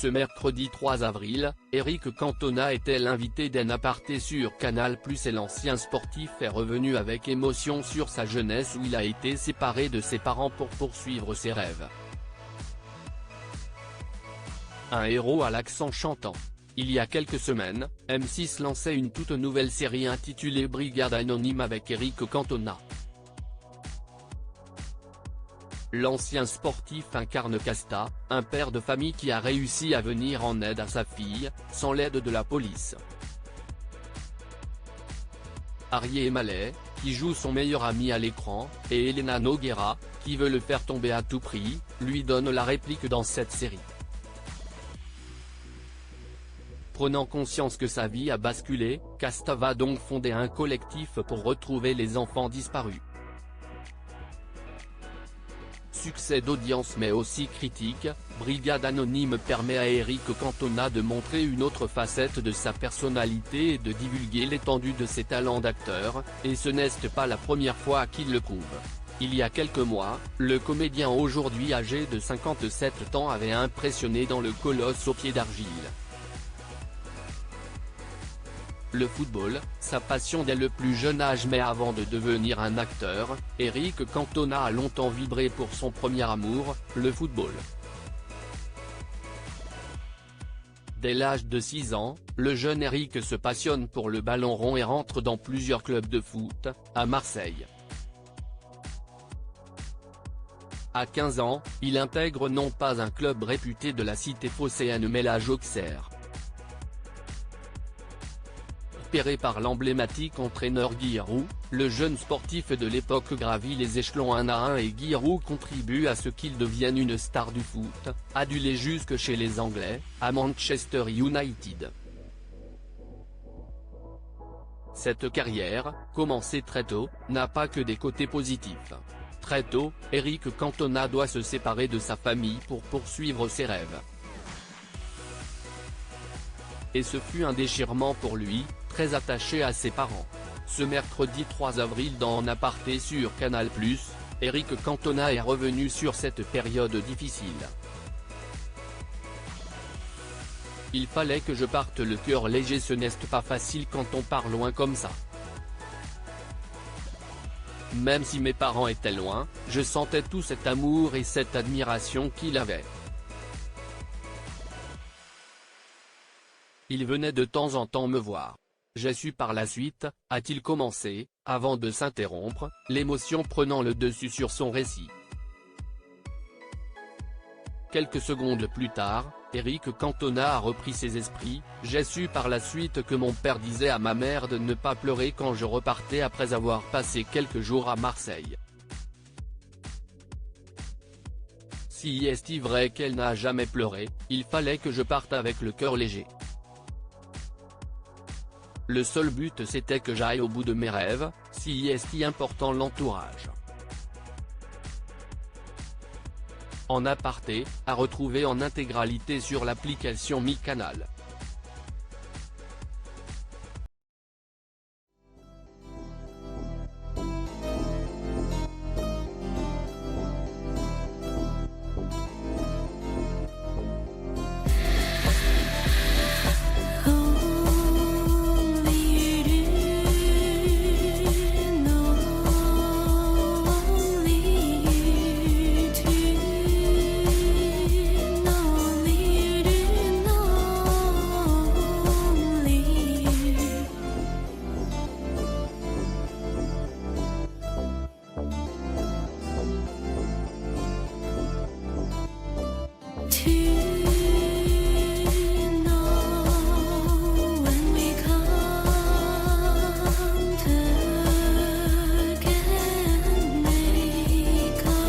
Ce mercredi 3 avril, Eric Cantona était l'invité d'un aparté sur Canal+ et l'ancien sportif est revenu avec émotion sur sa jeunesse où il a été séparé de ses parents pour poursuivre ses rêves. Un héros à l'accent chantant. Il y a quelques semaines, M6 lançait une toute nouvelle série intitulée Brigade Anonyme avec Eric Cantona. L'ancien sportif incarne Casta, un père de famille qui a réussi à venir en aide à sa fille, sans l'aide de la police. Arié Mallet, qui joue son meilleur ami à l'écran, et Elena Nogueira, qui veut le faire tomber à tout prix, lui donne la réplique dans cette série. Prenant conscience que sa vie a basculé, Casta va donc fonder un collectif pour retrouver les enfants disparus. Succès d'audience mais aussi critique, Brigade Anonyme permet à Eric Cantona de montrer une autre facette de sa personnalité et de divulguer l'étendue de ses talents d'acteur, et ce n'est pas la première fois qu'il le prouve. Il y a quelques mois, le comédien aujourd'hui âgé de 57 ans avait impressionné dans le colosse au pied d'argile. Le football, sa passion dès le plus jeune âge mais avant de devenir un acteur, Eric Cantona a longtemps vibré pour son premier amour, le football. Dès l'âge de 6 ans, le jeune Eric se passionne pour le ballon rond et rentre dans plusieurs clubs de foot, à Marseille. À 15 ans, il intègre non pas un club réputé de la cité phocéenne mais la Auxerre. Repéré par l'emblématique entraîneur Guy Roux, le jeune sportif de l'époque gravit les échelons un à un et Guy Roux contribue à ce qu'il devienne une star du foot, adulé jusque chez les Anglais, à Manchester United. Cette carrière, commencée très tôt, n'a pas que des côtés positifs. Très tôt, Eric Cantona doit se séparer de sa famille pour poursuivre ses rêves. Et ce fut un déchirement pour lui, très attaché à ses parents. Ce mercredi 3 avril dans Un aparté sur Canal+, Eric Cantona est revenu sur cette période difficile. Il fallait que je parte le cœur léger, ce n'est pas facile quand on part loin comme ça. Même si mes parents étaient loin, je sentais tout cet amour et cette admiration qu'il avait. Il venait de temps en temps me voir. J'ai su par la suite, a-t-il commencé, avant de s'interrompre, l'émotion prenant le dessus sur son récit. Quelques secondes plus tard, Eric Cantona a repris ses esprits. J'ai su par la suite que mon père disait à ma mère de ne pas pleurer quand je repartais après avoir passé quelques jours à Marseille. Si est vrai qu'elle n'a jamais pleuré, il fallait que je parte avec le cœur léger. Le seul but c'était que j'aille au bout de mes rêves, si est important l'entourage. En aparté, à retrouver en intégralité sur l'application Mi Canal.